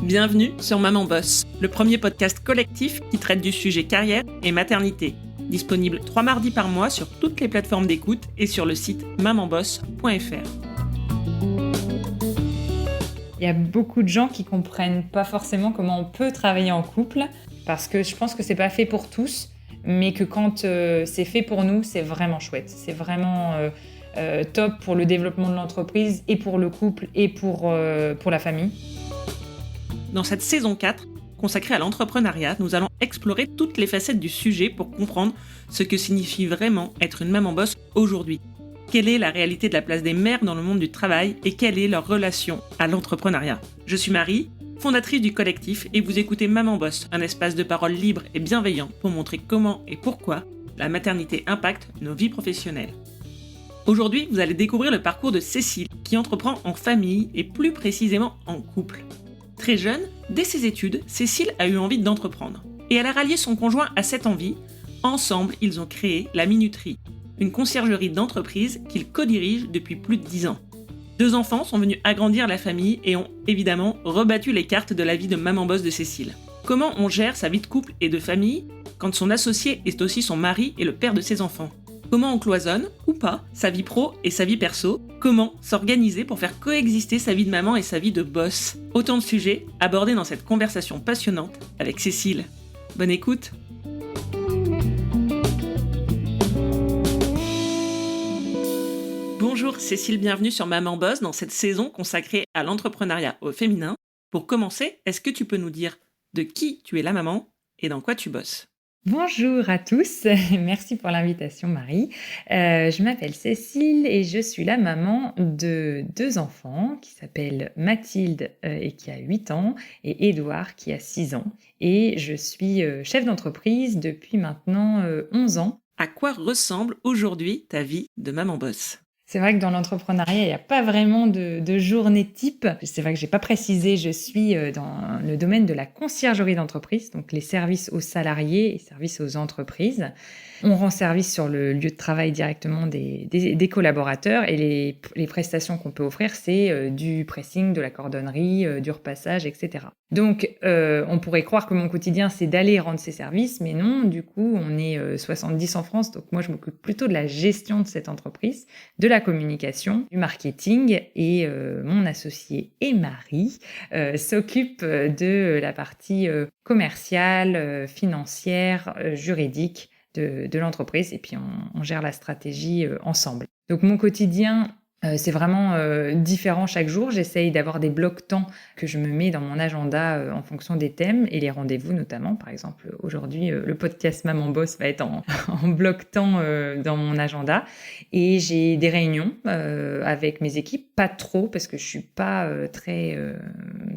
Bienvenue sur Maman Boss, le premier podcast collectif qui traite du sujet carrière et maternité. Disponible 3 mardis par mois sur toutes les plateformes d'écoute et sur le site mamanboss.fr. Il y a beaucoup de gens qui comprennent pas forcément comment on peut travailler en couple, parce que je pense que c'est pas fait pour tous, mais que quand c'est fait pour nous, c'est vraiment chouette. C'est vraiment top pour le développement de l'entreprise et pour le couple et pour la famille. Dans cette saison 4, consacrée à l'entrepreneuriat, nous allons explorer toutes les facettes du sujet pour comprendre ce que signifie vraiment être une maman boss aujourd'hui. Quelle est la réalité de la place des mères dans le monde du travail et quelle est leur relation à l'entrepreneuriat. Je suis Marie, fondatrice du collectif, et vous écoutez Maman Boss, un espace de parole libre et bienveillant pour montrer comment et pourquoi la maternité impacte nos vies professionnelles. Aujourd'hui, vous allez découvrir le parcours de Cécile, qui entreprend en famille et plus précisément en couple. Très jeune, dès ses études, Cécile a eu envie d'entreprendre. Et elle a rallié son conjoint à cette envie. Ensemble, ils ont créé La Minuterie, une conciergerie d'entreprise qu'ils co-dirigent depuis plus de 10 ans. 2 enfants sont venus agrandir la famille et ont évidemment rebattu les cartes de la vie de maman boss de Cécile. Comment on gère sa vie de couple et de famille quand son associé est aussi son mari et le père de ses enfants ? Comment on cloisonne, ou pas, sa vie pro et sa vie perso ? Comment s'organiser pour faire coexister sa vie de maman et sa vie de boss ? Autant de sujets abordés dans cette conversation passionnante avec Cécile. Bonne écoute ! Bonjour Cécile, bienvenue sur Maman Boss dans cette saison consacrée à l'entrepreneuriat au féminin. Pour commencer, est-ce que tu peux nous dire de qui tu es la maman et dans quoi tu bosses ? Bonjour à tous, merci pour l'invitation Marie. Je m'appelle Cécile et je suis la maman de 2 enfants qui s'appellent Mathilde et qui a 8 ans et Édouard qui a 6 ans. Et je suis chef d'entreprise depuis maintenant 11 ans. À quoi ressemble aujourd'hui ta vie de maman boss ? C'est vrai que dans l'entrepreneuriat, il n'y a pas vraiment de journée type. C'est vrai que j'ai pas précisé, je suis dans le domaine de la conciergerie d'entreprise, donc les services aux salariés et services aux entreprises. On rend service sur le lieu de travail directement des collaborateurs et les prestations qu'on peut offrir, c'est du pressing, de la cordonnerie, du repassage, etc. Donc, on pourrait croire que mon quotidien, c'est d'aller rendre ces services, mais non, du coup, on est 70 en France, donc moi, je m'occupe plutôt de la gestion de cette entreprise, de la communication, du marketing, et mon associé et mari s'occupe de la partie commerciale, financière, juridique de l'entreprise, et puis on gère la stratégie ensemble. Donc mon quotidien, c'est vraiment différent chaque jour. J'essaye d'avoir des blocs-temps que je me mets dans mon agenda en fonction des thèmes et les rendez-vous notamment. Par exemple, aujourd'hui, le podcast Maman Boss va être en bloc-temps dans mon agenda. Et j'ai des réunions avec mes équipes, pas trop parce que je suis pas très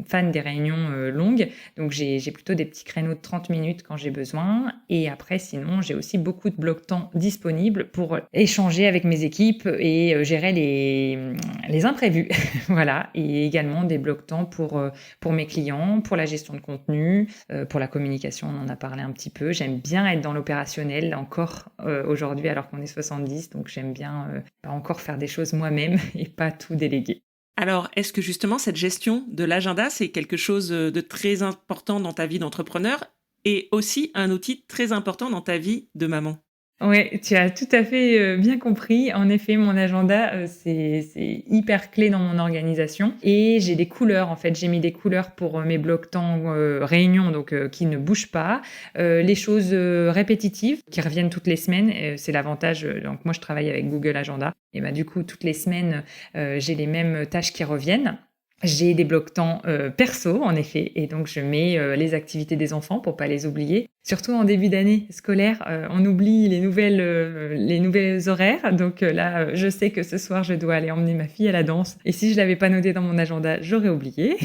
fan des réunions longues. Donc j'ai plutôt des petits créneaux de 30 minutes quand j'ai besoin. Et après, sinon, j'ai aussi beaucoup de blocs-temps disponibles pour échanger avec mes équipes et gérer les imprévus, voilà, et également des blocs-temps pour mes clients, pour la gestion de contenu, pour la communication, on en a parlé un petit peu. J'aime bien être dans l'opérationnel encore aujourd'hui alors qu'on est 70, donc j'aime bien encore faire des choses moi-même et pas tout déléguer. Alors, est-ce que justement cette gestion de l'agenda, c'est quelque chose de très important dans ta vie d'entrepreneur et aussi un outil très important dans ta vie de maman ? Ouais, tu as tout à fait bien compris. En effet, mon agenda, c'est hyper clé dans mon organisation et j'ai des couleurs. En fait, j'ai mis des couleurs pour mes blocs-temps réunions, donc qui ne bougent pas. Les choses répétitives qui reviennent toutes les semaines, c'est l'avantage. Donc moi, je travaille avec Google Agenda et du coup, toutes les semaines, j'ai les mêmes tâches qui reviennent. J'ai des blocs-temps perso, en effet, et donc je mets les activités des enfants pour pas les oublier. Surtout en début d'année scolaire, on oublie les nouvelles horaires. Donc là, je sais que ce soir, je dois aller emmener ma fille à la danse. Et si je l'avais pas noté dans mon agenda, j'aurais oublié.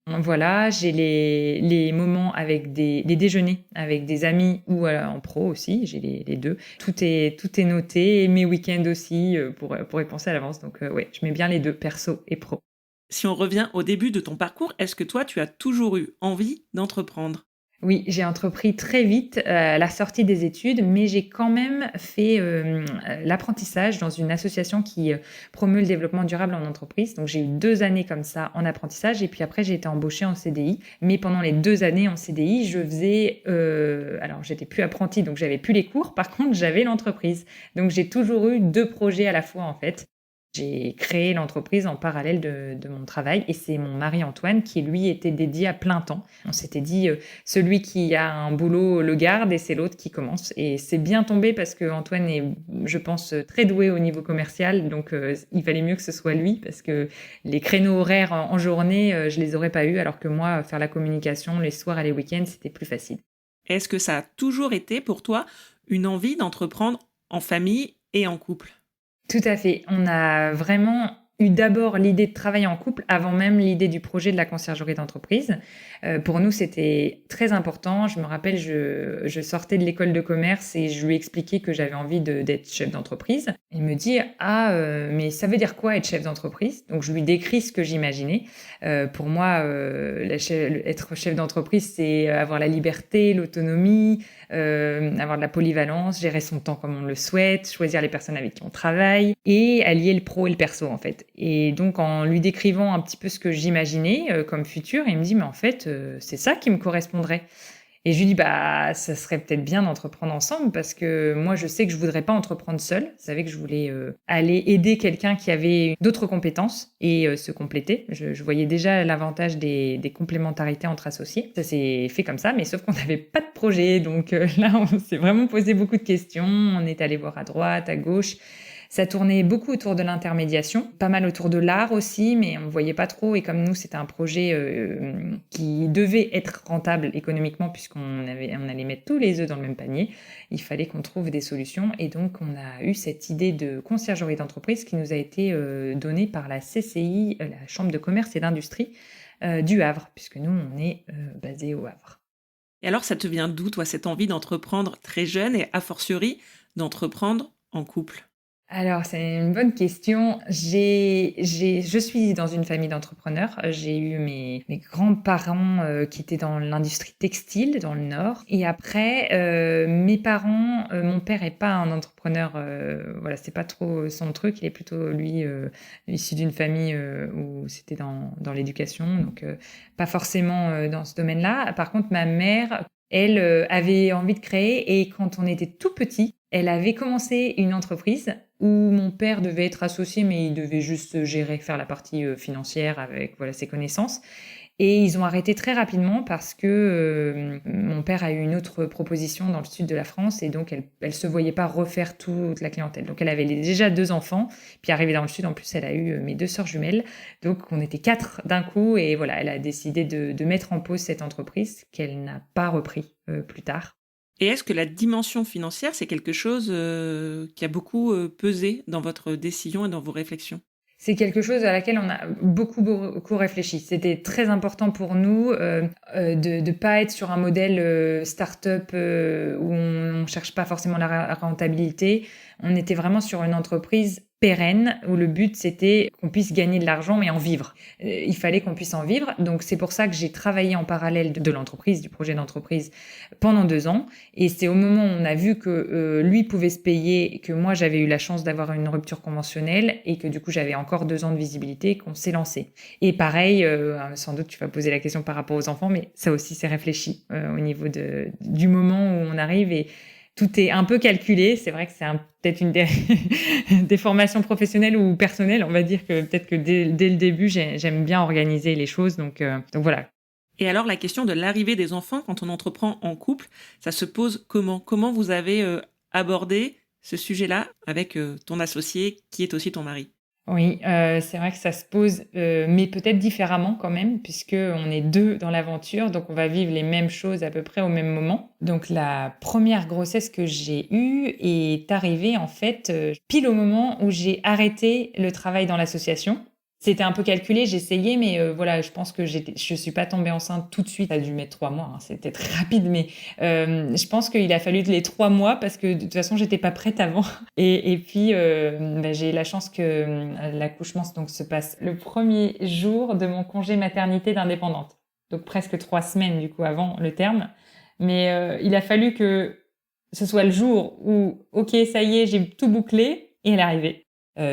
Voilà, j'ai les moments avec des déjeuners avec des amis ou en pro aussi, j'ai les 2. Tout est noté, et mes week-ends aussi pour y penser à l'avance. Donc ouais, je mets bien les 2, perso et pro. Si on revient au début de ton parcours, est-ce que toi, tu as toujours eu envie d'entreprendre ? Oui, j'ai entrepris très vite, à la sortie des études, mais j'ai quand même fait, l'apprentissage dans une association qui, promeut le développement durable en entreprise. Donc j'ai eu 2 années comme ça en apprentissage et puis après j'ai été embauchée en CDI. Mais pendant les 2 années en CDI, je faisais, alors j'étais plus apprentie, donc j'avais plus les cours. Par contre, j'avais l'entreprise. Donc j'ai toujours eu 2 projets à la fois, en fait. J'ai créé l'entreprise en parallèle de mon travail et c'est mon mari Antoine qui, lui, était dédié à plein temps. On s'était dit, celui qui a un boulot le garde et c'est l'autre qui commence. Et c'est bien tombé parce que Antoine est, je pense, très doué au niveau commercial. Donc, il valait mieux que ce soit lui parce que les créneaux horaires en journée, je les aurais pas eu. Alors que moi, faire la communication les soirs et les week-ends, c'était plus facile. Est-ce que ça a toujours été pour toi une envie d'entreprendre en famille et en couple? Tout à fait. On a vraiment eu d'abord l'idée de travailler en couple avant même l'idée du projet de la conciergerie d'entreprise. Pour nous, c'était très important. Je me rappelle, je sortais de l'école de commerce et je lui expliquais que j'avais envie d'être chef d'entreprise. Il me dit: «Ah, mais ça veut dire quoi être chef d'entreprise?» Donc je lui décris ce que j'imaginais. Pour moi, être chef d'entreprise, c'est avoir la liberté, l'autonomie, avoir de la polyvalence, gérer son temps comme on le souhaite, choisir les personnes avec qui on travaille et allier le pro et le perso, en fait. Et donc, en lui décrivant un petit peu ce que j'imaginais comme futur, il me dit: «Mais en fait, c'est ça qui me correspondrait». Et je lui dis: «Bah, ça serait peut-être bien d'entreprendre ensemble parce que moi, je sais que je voudrais pas entreprendre seule. Je savais que je voulais, aller aider quelqu'un qui avait d'autres compétences et se compléter. Je voyais déjà l'avantage des complémentarités entre associés. Ça s'est fait comme ça, mais sauf qu'on n'avait pas de projet. Donc là, on s'est vraiment posé beaucoup de questions. On est allé voir à droite, à gauche. Ça tournait beaucoup autour de l'intermédiation, pas mal autour de l'art aussi, mais on ne voyait pas trop. Et comme nous, c'était un projet qui devait être rentable économiquement, on allait mettre tous les œufs dans le même panier, il fallait qu'on trouve des solutions. Et donc, on a eu cette idée de conciergerie d'entreprise qui nous a été donnée par la CCI, la Chambre de commerce et d'industrie du Havre, puisque nous, on est basé au Havre. Et alors, ça te vient d'où, toi, cette envie d'entreprendre très jeune et a fortiori d'entreprendre en couple? Alors, c'est une bonne question. Je suis dans une famille d'entrepreneurs. J'ai eu mes grands-parents qui étaient dans l'industrie textile dans le Nord. Et après, mes parents, mon père est pas un entrepreneur, voilà, c'est pas trop son truc. Il est plutôt, lui, issu d'une famille où c'était dans l'éducation, donc pas forcément dans ce domaine-là. Par contre, ma mère, elle, avait envie de créer et quand on était tout petit, elle avait commencé une entreprise où mon père devait être associé, mais il devait juste gérer, faire la partie financière avec voilà ses connaissances. Et ils ont arrêté très rapidement parce que mon père a eu une autre proposition dans le sud de la France et donc elle se voyait pas refaire toute la clientèle. Donc elle avait déjà 2 enfants, puis arrivée dans le sud en plus elle a eu mes 2 sœurs jumelles. Donc on était 4 d'un coup et voilà elle a décidé de mettre en pause cette entreprise qu'elle n'a pas repris plus tard. Et est-ce que la dimension financière, c'est quelque chose qui a beaucoup pesé dans votre décision et dans vos réflexions? C'est quelque chose à laquelle on a beaucoup réfléchi. C'était très important pour nous de pas être sur un modèle start-up où on cherche pas forcément la rentabilité. On était vraiment sur une entreprise pérenne où le but c'était qu'on puisse gagner de l'argent mais en vivre. Il fallait qu'on puisse en vivre. Donc c'est pour ça que j'ai travaillé en parallèle de l'entreprise, du projet d'entreprise pendant 2 ans. Et c'est au moment où on a vu que lui pouvait se payer, que moi j'avais eu la chance d'avoir une rupture conventionnelle et que du coup j'avais encore 2 ans de visibilité qu'on s'est lancé. Et pareil, sans doute tu vas poser la question par rapport aux enfants, mais ça aussi c'est réfléchi au niveau du moment où on arrive et tout est un peu calculé. C'est vrai que c'est peut-être une des formations professionnelles ou personnelles. On va dire que peut-être que dès le début, j'aime bien organiser les choses. Donc voilà. Et alors, la question de l'arrivée des enfants quand on entreprend en couple, ça se pose comment? Comment vous avez abordé ce sujet-là avec ton associé qui est aussi ton mari? Oui, c'est vrai que ça se pose, mais peut-être différemment quand même puisque on est 2 dans l'aventure, donc on va vivre les mêmes choses à peu près au même moment. Donc la première grossesse que j'ai eue est arrivée en fait, pile au moment où j'ai arrêté le travail dans l'association. C'était un peu calculé, j'essayais, mais voilà, je pense que je suis pas tombée enceinte tout de suite. Ça a dû mettre 3 mois, hein, c'était très rapide, mais je pense qu'il a fallu les 3 mois parce que de toute façon, j'étais pas prête avant. Et puis, j'ai la chance que l'accouchement donc se passe le premier jour de mon congé maternité d'indépendante. donc presque 3 semaines du coup avant le terme. Mais il a fallu que ce soit le jour où, ok, ça y est, j'ai tout bouclé, et elle est arrivée.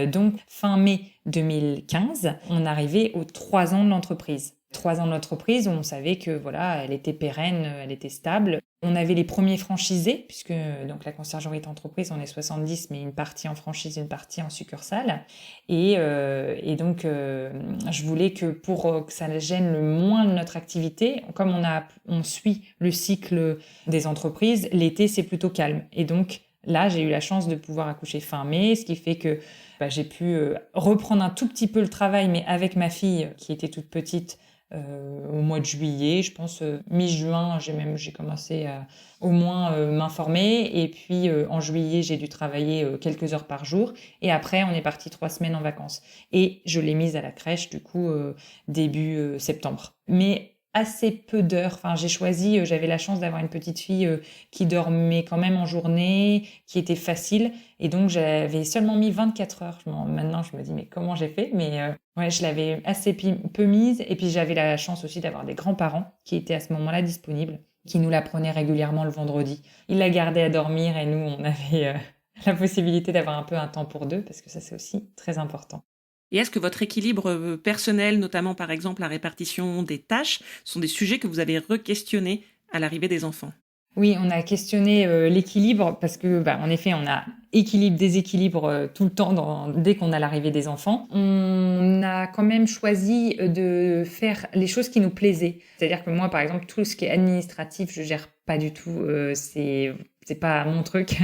Donc fin mai 2015, on arrivait aux 3 ans de l'entreprise. 3 ans de l'entreprise où on savait que voilà, elle était pérenne, elle était stable. On avait les premiers franchisés, puisque donc la conciergerie d'entreprise, on est 70, mais une partie en franchise, une partie en succursale. Et donc, je voulais que pour que ça gêne le moins notre activité, comme on suit le cycle des entreprises, l'été, c'est plutôt calme. Et donc, là, j'ai eu la chance de pouvoir accoucher fin mai, ce qui fait que j'ai pu reprendre un tout petit peu le travail, mais avec ma fille qui était toute petite au mois de juillet. Je pense mi-juin, j'ai commencé à au moins m'informer. Et puis en juillet, j'ai dû travailler quelques heures par jour. Et après, on est parti 3 semaines en vacances. Et je l'ai mise à la crèche du coup début septembre. Mais assez peu d'heures. Enfin, j'ai choisi, j'avais la chance d'avoir une petite fille qui dormait quand même en journée, qui était facile. Et donc, j'avais seulement mis 24 heures. Maintenant, je me dis, mais comment j'ai fait? Mais ouais, je l'avais assez peu mise. Et puis, j'avais la chance aussi d'avoir des grands-parents qui étaient à ce moment-là disponibles, qui nous la prenaient régulièrement le vendredi. Ils la gardaient à dormir et nous, on avait la possibilité d'avoir un peu un temps pour deux, parce que ça, c'est aussi très important. Et est-ce que votre équilibre personnel, notamment par exemple la répartition des tâches, sont des sujets que vous avez re-questionnés à l'arrivée des enfants? Oui, on a questionné l'équilibre parce que, en effet, on a équilibre, déséquilibre tout le temps dès qu'on a l'arrivée des enfants. On a quand même choisi de faire les choses qui nous plaisaient. C'est-à-dire que moi, par exemple, tout ce qui est administratif, je gère pas du tout. C'est pas mon truc.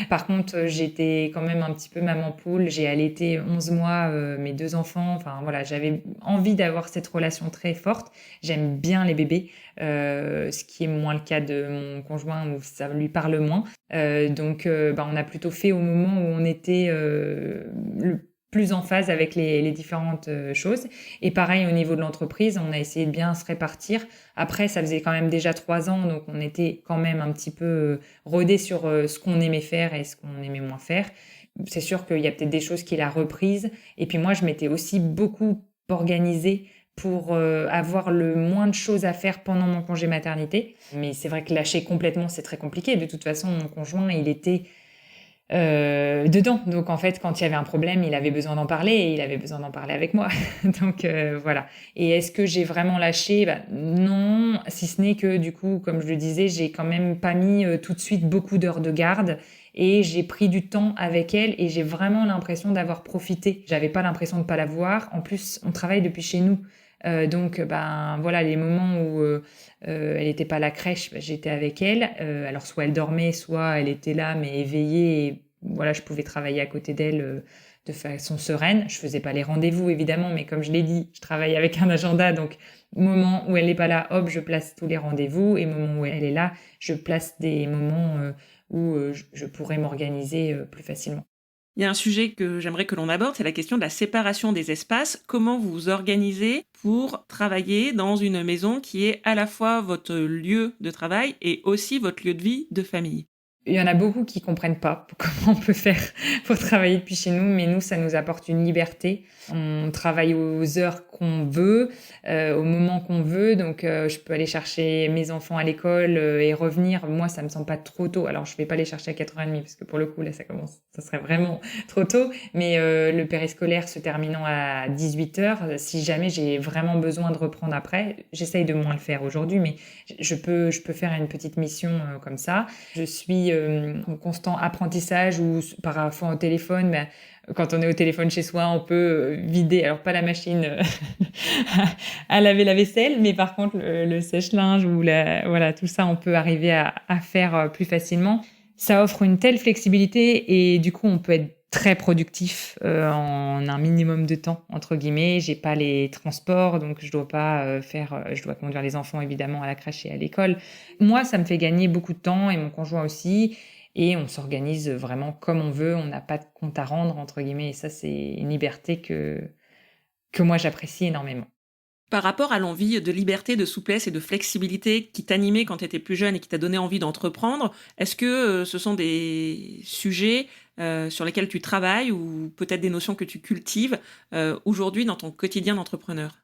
Par contre, j'étais quand même un petit peu maman poule. J'ai allaité 11 mois mes 2 enfants. Enfin voilà, j'avais envie d'avoir cette relation très forte. J'aime bien les bébés, ce qui est moins le cas de mon conjoint où ça lui parle moins. Donc, on a plutôt fait au moment où on était le plus en phase avec les différentes choses. Et pareil, au niveau de l'entreprise, on a essayé de bien se répartir. Après, ça faisait quand même déjà 3 ans, donc on était quand même un petit peu rodés sur ce qu'on aimait faire et ce qu'on aimait moins faire. C'est sûr qu'il y a peut-être des choses qu'il a reprises. Et puis moi, je m'étais aussi beaucoup organisée pour avoir le moins de choses à faire pendant mon congé maternité. Mais c'est vrai que lâcher complètement, c'est très compliqué. De toute façon, mon conjoint, il était dedans. Donc en fait, quand il y avait un problème, il avait besoin d'en parler et il avait besoin d'en parler avec moi. Donc voilà. Et est-ce que j'ai vraiment lâché? Non, si ce n'est que du coup, comme je le disais, j'ai quand même pas mis tout de suite beaucoup d'heures de garde. Et j'ai pris du temps avec elle et j'ai vraiment l'impression d'avoir profité. J'avais pas l'impression de pas la voir. En plus, on travaille depuis chez nous. Donc, voilà, les moments où elle n'était pas à la crèche, j'étais avec elle. Alors, soit elle dormait, soit elle était là, mais éveillée. Et voilà, je pouvais travailler à côté d'elle de façon sereine. Je faisais pas les rendez-vous, évidemment, mais comme je l'ai dit, je travaille avec un agenda. Donc, moment où elle n'est pas là, hop, je place tous les rendez-vous. Et moment où elle est là, je place des moments où je pourrais m'organiser plus facilement. Il y a un sujet que j'aimerais que l'on aborde, c'est la question de la séparation des espaces. Comment vous vous organisez pour travailler dans une maison qui est à la fois votre lieu de travail et aussi votre lieu de vie de famille? Il y en a beaucoup qui comprennent pas comment on peut faire pour travailler depuis chez nous, mais nous, ça nous apporte une liberté. On travaille aux heures qu'on veut, au moment qu'on veut. Donc, je peux aller chercher mes enfants à l'école et revenir. Moi, ça me semble pas trop tôt. Alors, je vais pas les chercher à 4h30 parce que pour le coup, là, ça serait vraiment trop tôt. Mais le périscolaire se terminant à 18h, si jamais j'ai vraiment besoin de reprendre après, j'essaye de moins le faire aujourd'hui, mais je peux faire une petite mission comme ça. Je suis en constant apprentissage ou parfois au téléphone. Quand on est au téléphone chez soi, on peut vider, alors pas la machine à laver la vaisselle, mais par contre le sèche-linge ou voilà, tout ça, on peut arriver à faire plus facilement. Ça offre une telle flexibilité et du coup, on peut être très productif en un minimum de temps, entre guillemets. J'ai pas les transports, donc je dois pas je dois conduire les enfants évidemment à la crèche et à l'école. Moi, ça me fait gagner beaucoup de temps et mon conjoint aussi. Et on s'organise vraiment comme on veut. On n'a pas de compte à rendre, entre guillemets. Et ça, c'est une liberté que moi, j'apprécie énormément. Par rapport à l'envie de liberté, de souplesse et de flexibilité qui t'animait quand tu étais plus jeune et qui t'a donné envie d'entreprendre, est-ce que ce sont des sujets sur lesquels tu travailles ou peut-être des notions que tu cultives aujourd'hui dans ton quotidien d'entrepreneur?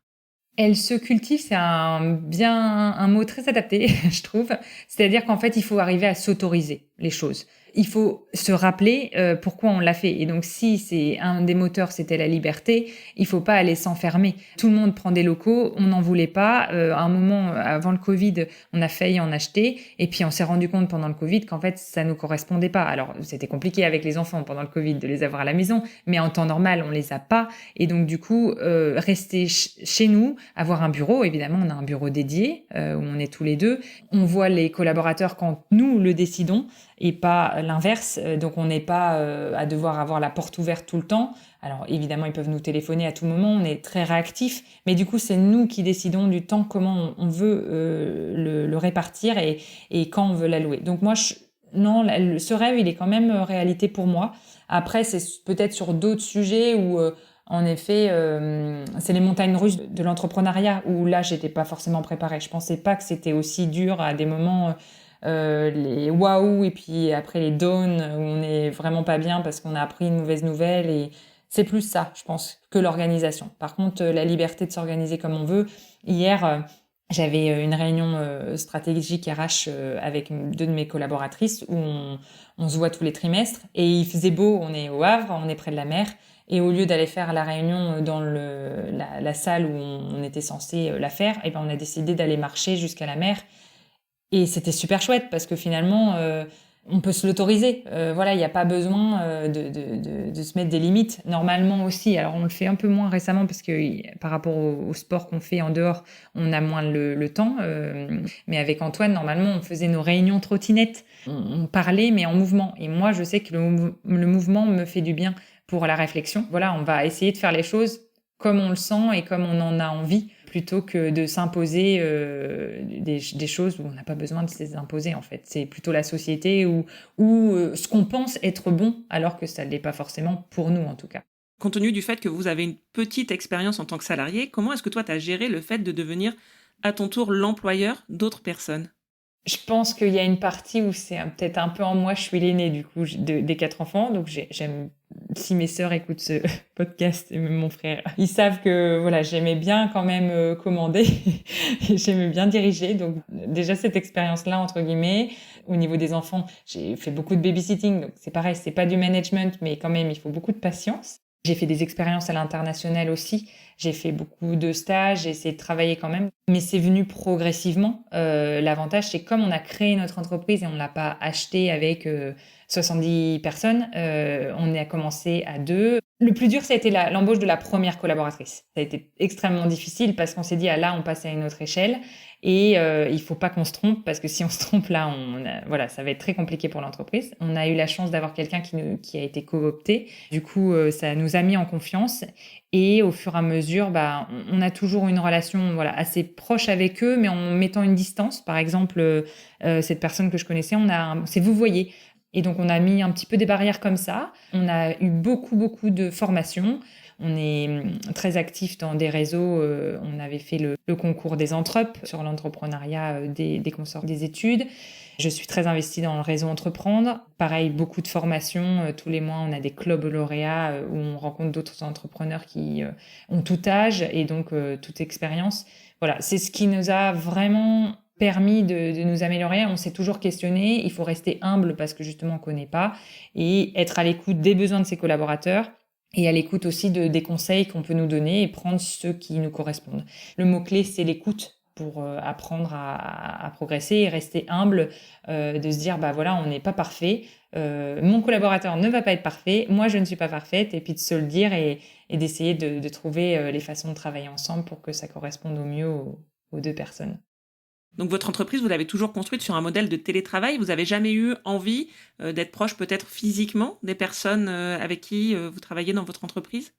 Elle se cultive, c'est un mot très adapté, je trouve. C'est-à-dire qu'en fait, il faut arriver à s'autoriser les choses. Il faut se rappeler pourquoi on l'a fait. Et donc, si c'est un des moteurs, c'était la liberté, il faut pas aller s'enfermer. Tout le monde prend des locaux, on n'en voulait pas. À un moment, avant le Covid, on a failli en acheter. Et puis, on s'est rendu compte pendant le Covid qu'en fait, ça nous correspondait pas. Alors, c'était compliqué avec les enfants pendant le Covid de les avoir à la maison, mais en temps normal, on les a pas. Et donc, du coup, rester chez nous, avoir un bureau, évidemment, on a un bureau dédié où on est tous les deux. On voit les collaborateurs quand nous le décidons et pas l'inverse. Donc, on n'est pas à devoir avoir la porte ouverte tout le temps. Alors, évidemment, ils peuvent nous téléphoner à tout moment. On est très réactifs. Mais du coup, c'est nous qui décidons du temps, comment on veut le répartir et quand on veut l'allouer. Donc, moi, non, ce rêve, il est quand même réalité pour moi. Après, c'est peut-être sur d'autres sujets où... En effet, c'est les montagnes russes de l'entrepreneuriat où là, j'étais pas forcément préparée. Je pensais pas que c'était aussi dur à des moments, les waouh et puis après les downs où on est vraiment pas bien parce qu'on a appris une mauvaise nouvelle et c'est plus ça, je pense, que l'organisation. Par contre, la liberté de s'organiser comme on veut. Hier, j'avais une réunion stratégique RH avec deux de mes collaboratrices où on se voit tous les trimestres et il faisait beau, on est au Havre, on est près de la mer. Et au lieu d'aller faire la réunion dans la salle où on était censé la faire, eh ben on a décidé d'aller marcher jusqu'à la mer. Et c'était super chouette parce que finalement, on peut se l'autoriser. Voilà, il n'y a pas besoin de se mettre des limites. Normalement aussi, alors on le fait un peu moins récemment parce que par rapport au sport qu'on fait en dehors, on a moins le temps. Mais avec Antoine, normalement, on faisait nos réunions trottinettes. On parlait, mais en mouvement. Et moi, je sais que le mouvement me fait du bien pour la réflexion. Voilà, on va essayer de faire les choses comme on le sent et comme on en a envie, plutôt que de s'imposer des choses où on n'a pas besoin de se les imposer, en fait. C'est plutôt la société ou ce qu'on pense être bon, alors que ça ne l'est pas forcément pour nous, en tout cas. Compte tenu du fait que vous avez une petite expérience en tant que salarié, comment est-ce que toi, tu as géré le fait de devenir à ton tour l'employeur d'autres personnes ? Je pense qu'il y a une partie où c'est peut-être un peu en moi, je suis l'aînée du coup des 4 enfants, donc j'aime, si mes sœurs écoutent ce podcast et même mon frère, ils savent que voilà, j'aimais bien quand même commander et j'aimais bien diriger, donc déjà cette expérience-là entre guillemets. Au niveau des enfants, j'ai fait beaucoup de babysitting, donc c'est pareil, c'est pas du management, mais quand même il faut beaucoup de patience. J'ai fait des expériences à l'international aussi. J'ai fait beaucoup de stages, j'ai essayé de travailler quand même. Mais c'est venu progressivement. L'avantage, c'est comme on a créé notre entreprise et on ne l'a pas acheté avec 70 personnes, on a commencé à 2. Le plus dur, ça a été l'embauche de la première collaboratrice. Ça a été extrêmement difficile parce qu'on s'est dit, ah là, on passe à une autre échelle. Et il faut pas qu'on se trompe parce que si on se trompe là, voilà, ça va être très compliqué pour l'entreprise. On a eu la chance d'avoir quelqu'un qui a été coopté. Du coup, ça nous a mis en confiance. Et au fur et à mesure, on a toujours une relation voilà, assez proche avec eux, mais en mettant une distance. Par exemple, cette personne que je connaissais, c'est vous voyez. Et donc, on a mis un petit peu des barrières comme ça. On a eu beaucoup, beaucoup de formations. On est très actif dans des réseaux. On avait fait le concours des Entrep sur l'entrepreneuriat des consorts des études. Je suis très investie dans le réseau Entreprendre. Pareil, beaucoup de formations. Tous les mois, on a des clubs lauréats où on rencontre d'autres entrepreneurs qui ont tout âge et donc toute expérience. Voilà, c'est ce qui nous a vraiment permis de nous améliorer. On s'est toujours questionné. Il faut rester humble parce que justement, on ne connaît pas et être à l'écoute des besoins de ses collaborateurs et à l'écoute aussi des conseils qu'on peut nous donner et prendre ceux qui nous correspondent. Le mot-clé, c'est l'écoute pour apprendre à progresser et rester humble, de se dire, voilà, on n'est pas parfait. Mon collaborateur ne va pas être parfait. Moi, je ne suis pas parfaite. Et puis de se le dire et d'essayer de trouver les façons de travailler ensemble pour que ça corresponde au mieux aux deux personnes. Donc votre entreprise, vous l'avez toujours construite sur un modèle de télétravail. Vous n'avez jamais eu envie d'être proche peut-être physiquement des personnes avec qui vous travaillez dans votre entreprise ?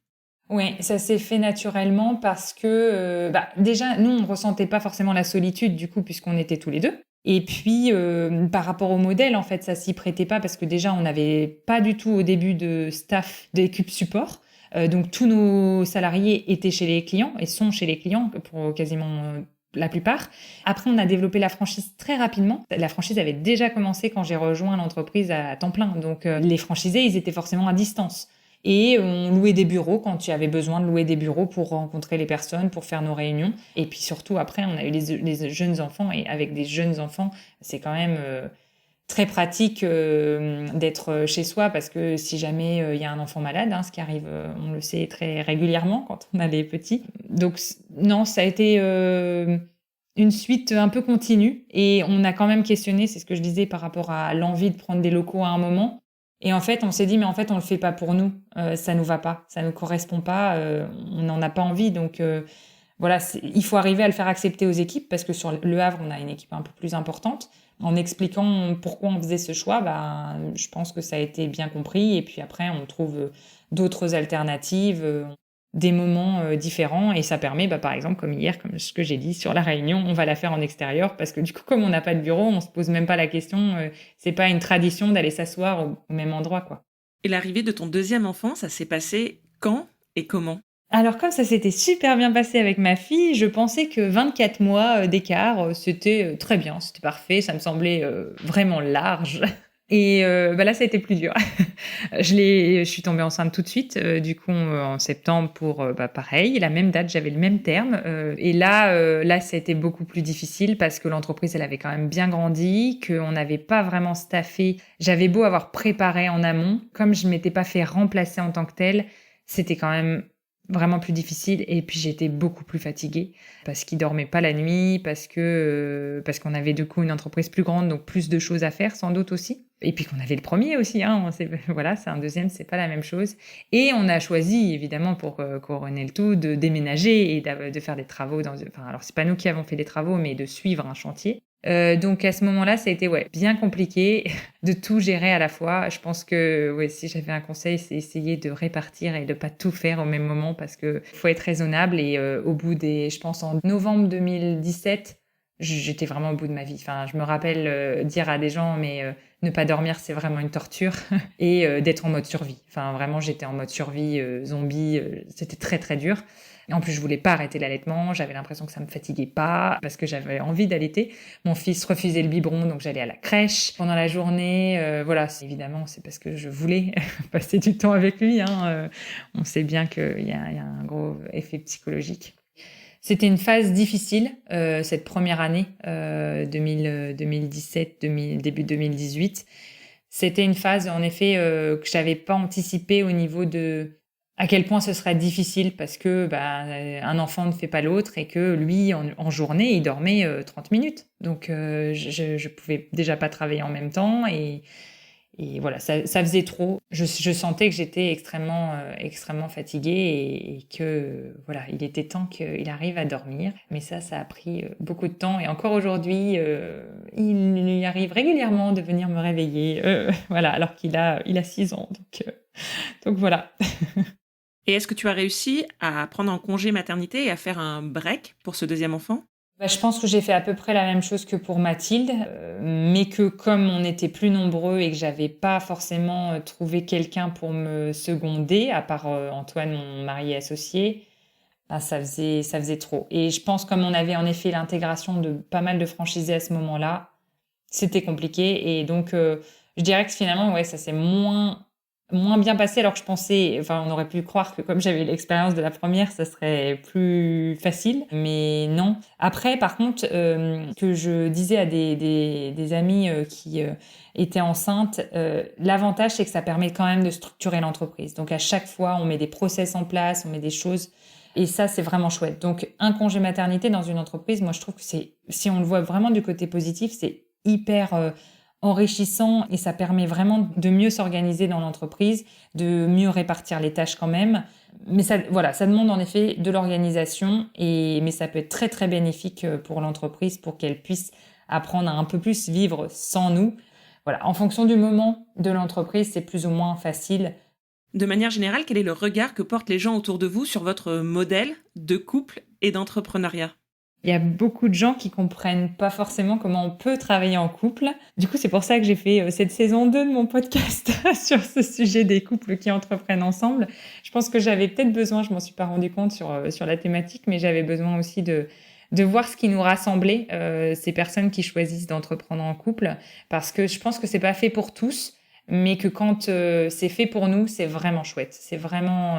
Oui, ça s'est fait naturellement parce que déjà, nous, on ne ressentait pas forcément la solitude du coup puisqu'on était tous les deux. Et puis, par rapport au modèle, en fait, ça s'y prêtait pas parce que déjà, on n'avait pas du tout au début de staff d'équipe support. Donc, tous nos salariés étaient chez les clients et sont chez les clients pour quasiment... la plupart. Après, on a développé la franchise très rapidement. La franchise avait déjà commencé quand j'ai rejoint l'entreprise à temps plein. Donc, les franchisés, ils étaient forcément à distance. Et on louait des bureaux quand il y avait besoin de louer des bureaux pour rencontrer les personnes, pour faire nos réunions. Et puis surtout, après, on a eu les jeunes enfants. Et avec des jeunes enfants, c'est quand même très pratique d'être chez soi parce que si jamais il y a un enfant malade, ce qui arrive, on le sait très régulièrement quand on a des petits. Donc non, ça a été une suite un peu continue et on a quand même questionné, c'est ce que je disais par rapport à l'envie de prendre des locaux à un moment. Et en fait, on s'est dit, mais en fait, on le fait pas pour nous. Ça nous va pas, ça nous correspond pas, on n'en a pas envie. Donc voilà, il faut arriver à le faire accepter aux équipes parce que sur Le Havre, on a une équipe un peu plus importante. En expliquant pourquoi on faisait ce choix, je pense que ça a été bien compris. Et puis après, on trouve d'autres alternatives, des moments différents. Et ça permet, par exemple, comme hier, comme ce que j'ai dit sur la réunion, on va la faire en extérieur parce que du coup, comme on n'a pas de bureau, on se pose même pas la question. C'est pas une tradition d'aller s'asseoir au même endroit, quoi. Et l'arrivée de ton deuxième enfant, ça s'est passé quand et comment ? Alors comme ça s'était super bien passé avec ma fille, je pensais que 24 mois d'écart, c'était très bien, c'était parfait, ça me semblait vraiment large. Et là, ça a été plus dur. Je suis tombée enceinte tout de suite, du coup en septembre pour pareil, la même date, j'avais le même terme. Et là, ça a été beaucoup plus difficile parce que l'entreprise, elle avait quand même bien grandi, qu'on n'avait pas vraiment staffé. J'avais beau avoir préparé en amont, comme je m'étais pas fait remplacer en tant que telle, c'était quand même vraiment plus difficile et puis j'étais beaucoup plus fatiguée parce qu'ils dormaient pas la nuit, parce qu'on avait du coup une entreprise plus grande donc plus de choses à faire sans doute aussi et puis qu'on avait le premier aussi voilà, c'est un deuxième, c'est pas la même chose et on a choisi évidemment pour couronner le tout de déménager et de faire des travaux alors c'est pas nous qui avons fait les travaux mais de suivre un chantier. Donc à ce moment-là, ça a été bien compliqué de tout gérer à la fois. Je pense que si j'avais un conseil, c'est essayer de répartir et de pas tout faire au même moment parce que faut être raisonnable. Et au bout je pense en novembre 2017, j'étais vraiment au bout de ma vie. Enfin, je me rappelle dire à des gens, mais ne pas dormir, c'est vraiment une torture. Et d'être en mode survie. Enfin, vraiment, j'étais en mode survie, zombie. C'était très, très dur. Et en plus, je voulais pas arrêter l'allaitement. J'avais l'impression que ça me fatiguait pas parce que j'avais envie d'allaiter. Mon fils refusait le biberon, donc j'allais à la crèche pendant la journée. Voilà, évidemment, c'est parce que je voulais passer du temps avec lui. On sait bien qu'il y a un gros effet psychologique. C'était une phase difficile, cette première année, 2017, début 2018. C'était une phase, en effet, que j'avais pas anticipé au niveau de à quel point ce serait difficile parce que un enfant ne fait pas l'autre et que lui, en journée, il dormait 30 minutes. Donc, je pouvais déjà pas travailler en même temps et voilà, ça faisait trop. Je sentais que j'étais extrêmement fatiguée et que voilà, il était temps qu'il arrive à dormir. Mais ça a pris beaucoup de temps et encore aujourd'hui, il lui arrive régulièrement de venir me réveiller. Voilà, alors qu'il a 6 ans. Donc voilà. Et est-ce que tu as réussi à prendre un congé maternité et à faire un break pour ce deuxième enfant ? Je pense que j'ai fait à peu près la même chose que pour Mathilde, mais que comme on était plus nombreux et que j'avais pas forcément trouvé quelqu'un pour me seconder, à part Antoine, mon mari associé, ça faisait trop. Et je pense comme on avait en effet l'intégration de pas mal de franchisés à ce moment-là, c'était compliqué. Et donc, je dirais que finalement, ça s'est moins bien passé alors que je pensais, on aurait pu croire que comme j'avais l'expérience de la première, ça serait plus facile, mais non. Après, par contre, que je disais à des amis qui étaient enceintes, l'avantage c'est que ça permet quand même de structurer l'entreprise. Donc à chaque fois, on met des process en place, on met des choses. Et ça, c'est vraiment chouette. Donc, un congé maternité dans une entreprise, moi, je trouve que si on le voit vraiment du côté positif, c'est hyper enrichissant et ça permet vraiment de mieux s'organiser dans l'entreprise, de mieux répartir les tâches quand même. Mais ça demande en effet de l'organisation mais ça peut être très très bénéfique pour l'entreprise pour qu'elle puisse apprendre à un peu plus vivre sans nous. Voilà, en fonction du moment de l'entreprise, c'est plus ou moins facile. De manière générale, quel est le regard que portent les gens autour de vous sur votre modèle de couple et d'entrepreneuriat ? Il y a beaucoup de gens qui comprennent pas forcément comment on peut travailler en couple. Du coup, c'est pour ça que j'ai fait cette saison 2 de mon podcast sur ce sujet des couples qui entreprennent ensemble. Je pense que j'avais peut-être besoin, je m'en suis pas rendu compte sur la thématique, mais j'avais besoin aussi de voir ce qui nous rassemblait, ces personnes qui choisissent d'entreprendre en couple, parce que je pense que c'est pas fait pour tous. mais que quand c'est fait pour nous, c'est vraiment chouette. C'est vraiment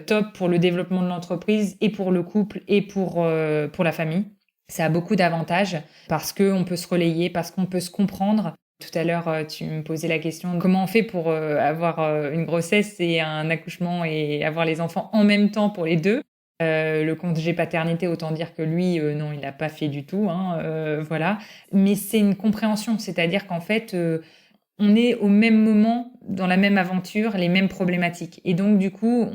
top pour le développement de l'entreprise et pour le couple et pour la famille. Ça a beaucoup d'avantages parce qu'on peut se relayer, parce qu'on peut se comprendre. Tout à l'heure, tu me posais la question comment on fait pour avoir une grossesse et un accouchement et avoir les enfants en même temps pour les deux. Le congé paternité, autant dire que lui, non, il l'a pas fait du tout, hein, voilà. Mais c'est une compréhension, c'est-à-dire qu'en fait, on est au même moment, dans la même aventure, les mêmes problématiques. Et donc, du coup,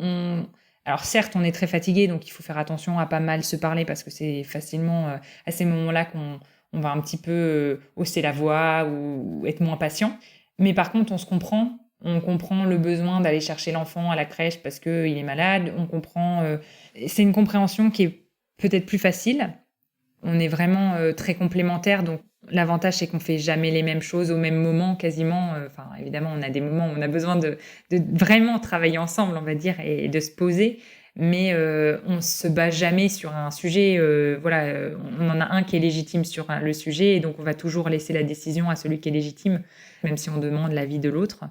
alors certes, on est très fatigué, donc il faut faire attention à pas mal se parler parce que c'est facilement à ces moments-là qu'on va un petit peu hausser la voix ou être moins patient. Mais par contre, on se comprend. On comprend le besoin d'aller chercher l'enfant à la crèche parce qu'il est malade. On comprend. C'est une compréhension qui est peut-être plus facile. On est vraiment très complémentaires, donc l'avantage c'est qu'on fait jamais les mêmes choses au même moment quasiment. Enfin, évidemment, on a des moments où on a besoin de vraiment travailler ensemble, on va dire, et de se poser. Mais on se bat jamais sur un sujet. On en a un qui est légitime sur le sujet, et donc on va toujours laisser la décision à celui qui est légitime, même si on demande l'avis de l'autre.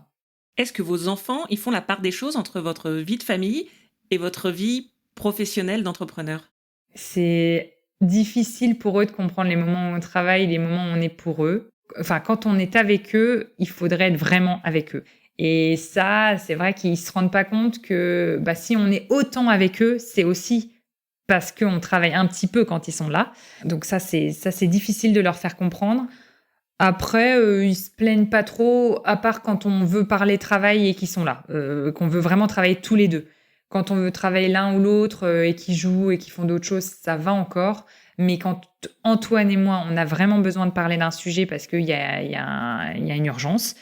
Est-ce que vos enfants, ils font la part des choses entre votre vie de famille et votre vie professionnelle d'entrepreneur? C'est difficile pour eux de comprendre les moments où on travaille, les moments où on est pour eux. Enfin, quand on est avec eux, il faudrait être vraiment avec eux. Et ça, c'est vrai qu'ils se rendent pas compte que si on est autant avec eux, c'est aussi parce qu'on travaille un petit peu quand ils sont là. Donc ça, c'est difficile de leur faire comprendre. Après, ils se plaignent pas trop, à part quand on veut parler travail et qu'ils sont là, qu'on veut vraiment travailler tous les deux. Quand on veut travailler l'un ou l'autre et qu'ils jouent et qu'ils font d'autres choses, ça va encore. Mais quand Antoine et moi, on a vraiment besoin de parler d'un sujet parce qu'il y a une urgence,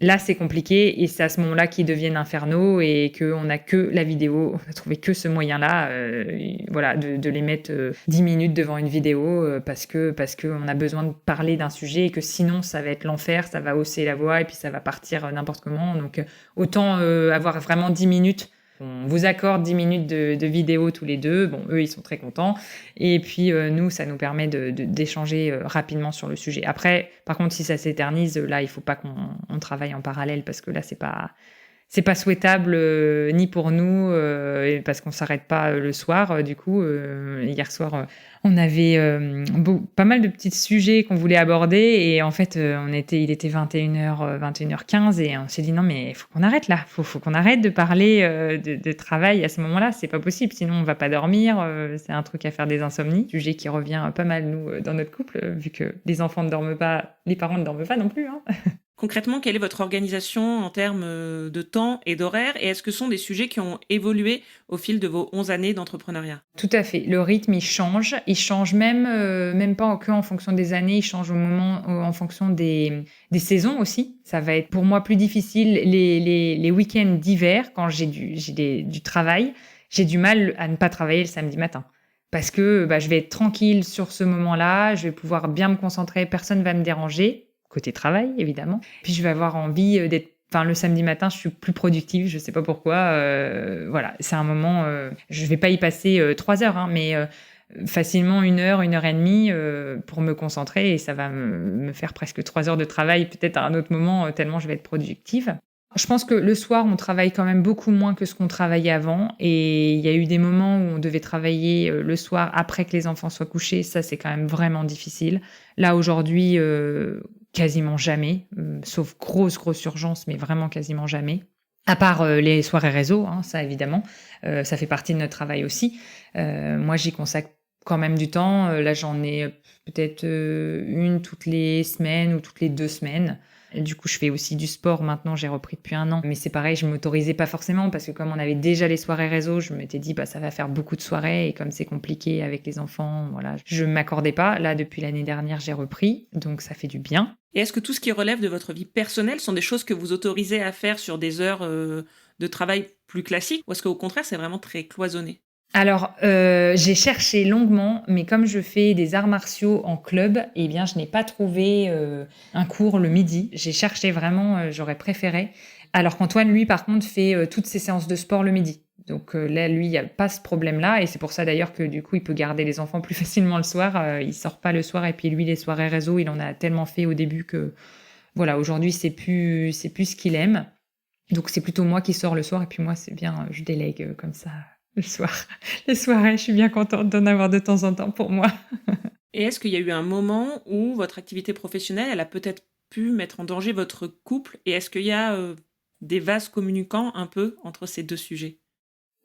là, c'est compliqué et c'est à ce moment-là qu'ils deviennent infernaux et qu'on n'a que la vidéo. On a trouvé que ce moyen-là, de les mettre 10 minutes devant une vidéo parce qu'on a besoin de parler d'un sujet et que sinon, ça va être l'enfer, ça va hausser la voix et puis ça va partir n'importe comment. Donc, autant avoir vraiment 10 minutes. On vous accorde 10 minutes de vidéo tous les deux. Bon, eux, ils sont très contents. Et puis, nous, ça nous permet d'échanger rapidement sur le sujet. Après, par contre, si ça s'éternise, là, il faut pas qu'on travaille en parallèle parce que là, c'est pas souhaitable ni pour nous parce qu'on s'arrête pas le soir. Du coup, hier soir, on avait pas mal de petits sujets qu'on voulait aborder et en fait, il était 21h, 21h15 et on s'est dit non mais il faut qu'on arrête là, faut qu'on arrête de parler de travail à ce moment-là, c'est pas possible, sinon on va pas dormir, c'est un truc à faire des insomnies, sujet qui revient pas mal nous dans notre couple vu que les enfants ne dorment pas, les parents ne dorment pas non plus, hein. Concrètement, quelle est votre organisation en termes de temps et d'horaire et est-ce que ce sont des sujets qui ont évolué au fil de vos 11 années d'entrepreneuriat? Tout à fait. Le rythme, il change même pas que en fonction des années, il change en fonction des saisons aussi. Ça va être pour moi plus difficile les week-ends d'hiver quand j'ai du travail. J'ai du mal à ne pas travailler le samedi matin. Parce que je vais être tranquille sur ce moment-là, je vais pouvoir bien me concentrer, personne va me déranger. Côté travail, évidemment. Puis je vais avoir envie d'être... Enfin, le samedi matin, je suis plus productive, je sais pas pourquoi. Voilà, c'est un moment... je vais pas y passer 3 heures, hein, mais facilement 1 heure et demie pour me concentrer et ça va me faire presque 3 heures de travail, peut-être à un autre moment, tellement je vais être productive. Je pense que le soir, on travaille quand même beaucoup moins que ce qu'on travaillait avant. Et il y a eu des moments où on devait travailler le soir après que les enfants soient couchés. Ça, c'est quand même vraiment difficile. Là, aujourd'hui, quasiment jamais, sauf grosse urgence, mais vraiment quasiment jamais. À part les soirées réseau, hein, ça évidemment, ça fait partie de notre travail aussi. Moi, j'y consacre quand même du temps. Là, j'en ai peut-être une toutes les semaines ou toutes les 2 semaines. Et du coup, je fais aussi du sport maintenant, j'ai repris depuis 1 an. Mais c'est pareil, je m'autorisais pas forcément parce que comme on avait déjà les soirées réseau, je m'étais dit ça va faire beaucoup de soirées et comme c'est compliqué avec les enfants, voilà, je m'accordais pas. Là, depuis l'année dernière, j'ai repris, donc ça fait du bien. Et est-ce que tout ce qui relève de votre vie personnelle sont des choses que vous autorisez à faire sur des heures de travail plus classiques ou est-ce qu'au contraire, c'est vraiment très cloisonné? Alors, j'ai cherché longuement, mais comme je fais des arts martiaux en club, eh bien, je n'ai pas trouvé un cours le midi. J'ai cherché vraiment, j'aurais préféré. Alors qu'Antoine, lui, par contre, fait toutes ses séances de sport le midi. Donc là, lui, il n'y a pas ce problème-là. Et c'est pour ça d'ailleurs que du coup, il peut garder les enfants plus facilement le soir. Il sort pas le soir. Et puis lui, les soirées réseau, il en a tellement fait au début que Voilà, aujourd'hui, c'est plus ce qu'il aime. Donc, c'est plutôt moi qui sors le soir. Et puis moi, c'est bien, je délègue comme ça le soir. Les soirées, je suis bien contente d'en avoir de temps en temps pour moi. Et est-ce qu'il y a eu un moment où votre activité professionnelle, elle a peut-être pu mettre en danger votre couple? Et est-ce qu'il y a des vases communicants un peu entre ces deux sujets?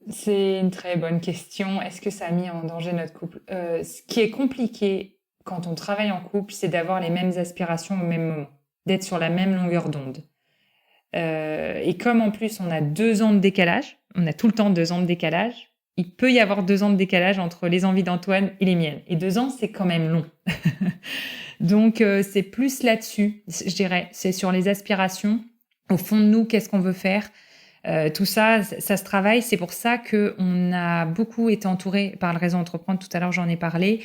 C'est une très bonne question. Est-ce que ça a mis en danger notre couple? Ce qui est compliqué quand on travaille en couple, c'est d'avoir les mêmes aspirations au même moment, d'être sur la même longueur d'onde. Et comme en plus on a 2 ans de décalage, on a tout le temps 2 ans de décalage, il peut y avoir 2 ans de décalage entre les envies d'Antoine et les miennes. Et 2 ans, c'est quand même long. Donc c'est plus là-dessus, je dirais. C'est sur les aspirations. Au fond de nous, qu'est-ce qu'on veut faire? Tout ça, ça se travaille. C'est pour ça qu'on a beaucoup été entouré par le réseau Entreprendre. Tout à l'heure, j'en ai parlé.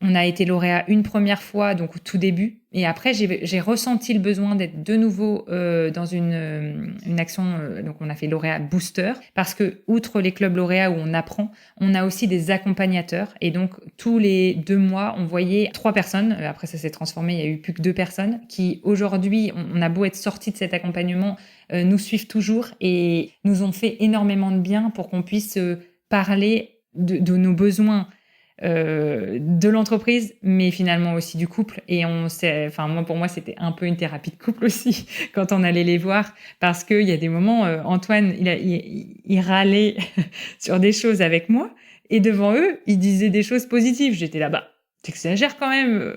On a été lauréat une première fois, donc au tout début. Et après, j'ai ressenti le besoin d'être de nouveau dans une action. Donc, on a fait lauréat booster. Parce que, outre les clubs lauréats où on apprend, on a aussi des accompagnateurs. Et donc, tous les 2 mois, on voyait 3 personnes. Après, ça s'est transformé. Il n'y a eu plus que 2 personnes qui, aujourd'hui, on a beau être sortis de cet accompagnement, nous suivent toujours et nous ont fait énormément de bien pour qu'on puisse parler de nos besoins de l'entreprise, mais finalement aussi du couple. Et pour moi, c'était un peu une thérapie de couple aussi quand on allait les voir, parce qu'il y a des moments, Antoine, il râlait sur des choses avec moi, et devant eux, il disait des choses positives. J'étais là, t'exagères quand même.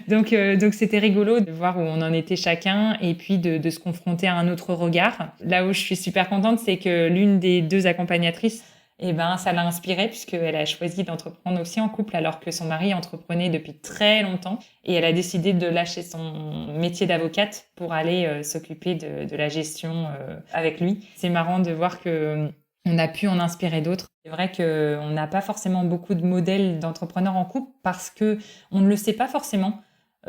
Donc c'était rigolo de voir où on en était chacun et puis de se confronter à un autre regard. Là où je suis super contente, c'est que l'une des 2 accompagnatrices, ça l'a inspirée puisqu'elle a choisi d'entreprendre aussi en couple alors que son mari entreprenait depuis très longtemps et elle a décidé de lâcher son métier d'avocate pour aller s'occuper de la gestion avec lui. C'est marrant de voir que on a pu en inspirer d'autres. C'est vrai qu'on n'a pas forcément beaucoup de modèles d'entrepreneurs en couple parce que on ne le sait pas forcément.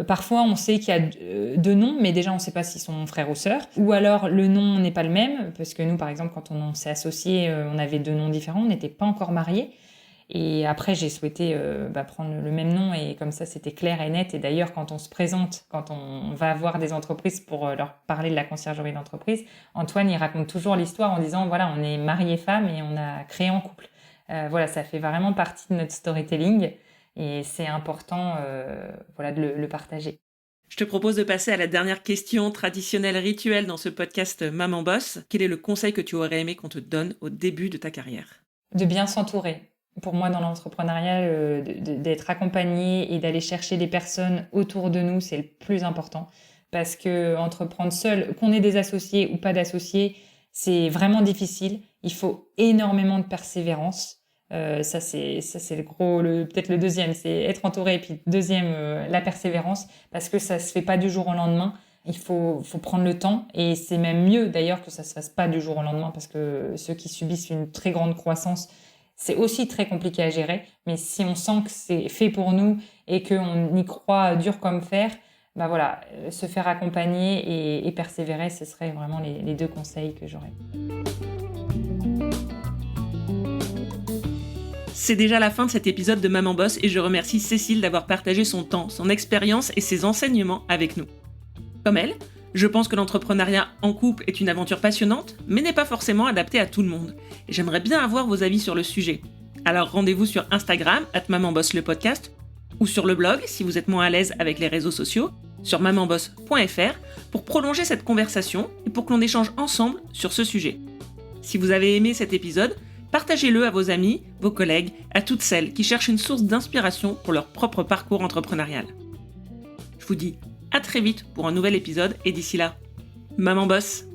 Parfois, on sait qu'il y a 2 noms, mais déjà, on ne sait pas s'ils sont frères ou sœurs. Ou alors, le nom n'est pas le même, parce que nous, par exemple, quand on s'est associés, on avait 2 noms différents, on n'était pas encore mariés. Et après, j'ai souhaité prendre le même nom, et comme ça, c'était clair et net. Et d'ailleurs, quand on se présente, quand on va voir des entreprises pour leur parler de la conciergerie d'entreprise, Antoine, il raconte toujours l'histoire en disant, voilà, on est mariés femmes et on a créé en couple. Voilà, ça fait vraiment partie de notre storytelling. Et c'est important de le partager. Je te propose de passer à la dernière question traditionnelle rituelle dans ce podcast Maman Boss. Quel est le conseil que tu aurais aimé qu'on te donne au début de ta carrière? De bien s'entourer. Pour moi, dans l'entrepreneuriat, d'être accompagné et d'aller chercher des personnes autour de nous, c'est le plus important. Parce que entreprendre seul, qu'on ait des associés ou pas d'associés, c'est vraiment difficile. Il faut énormément de persévérance. Ça c'est peut-être le deuxième, c'est être entouré, et puis deuxième, la persévérance, parce que ça se fait pas du jour au lendemain. Il faut prendre le temps, et c'est même mieux d'ailleurs que ça se fasse pas du jour au lendemain, parce que ceux qui subissent une très grande croissance, c'est aussi très compliqué à gérer. Mais si on sent que c'est fait pour nous et qu'on y croit dur comme fer, se faire accompagner et persévérer, ce serait vraiment les 2 conseils que j'aurais. C'est déjà la fin de cet épisode de Maman Boss et je remercie Cécile d'avoir partagé son temps, son expérience et ses enseignements avec nous. Comme elle, je pense que l'entrepreneuriat en couple est une aventure passionnante, mais n'est pas forcément adaptée à tout le monde. Et j'aimerais bien avoir vos avis sur le sujet. Alors rendez-vous sur Instagram, @mamanbosslepodcast, ou sur le blog, si vous êtes moins à l'aise avec les réseaux sociaux, sur mamanboss.fr, pour prolonger cette conversation et pour que l'on échange ensemble sur ce sujet. Si vous avez aimé cet épisode, partagez-le à vos amis, vos collègues, à toutes celles qui cherchent une source d'inspiration pour leur propre parcours entrepreneurial. Je vous dis à très vite pour un nouvel épisode et d'ici là, Maman Boss!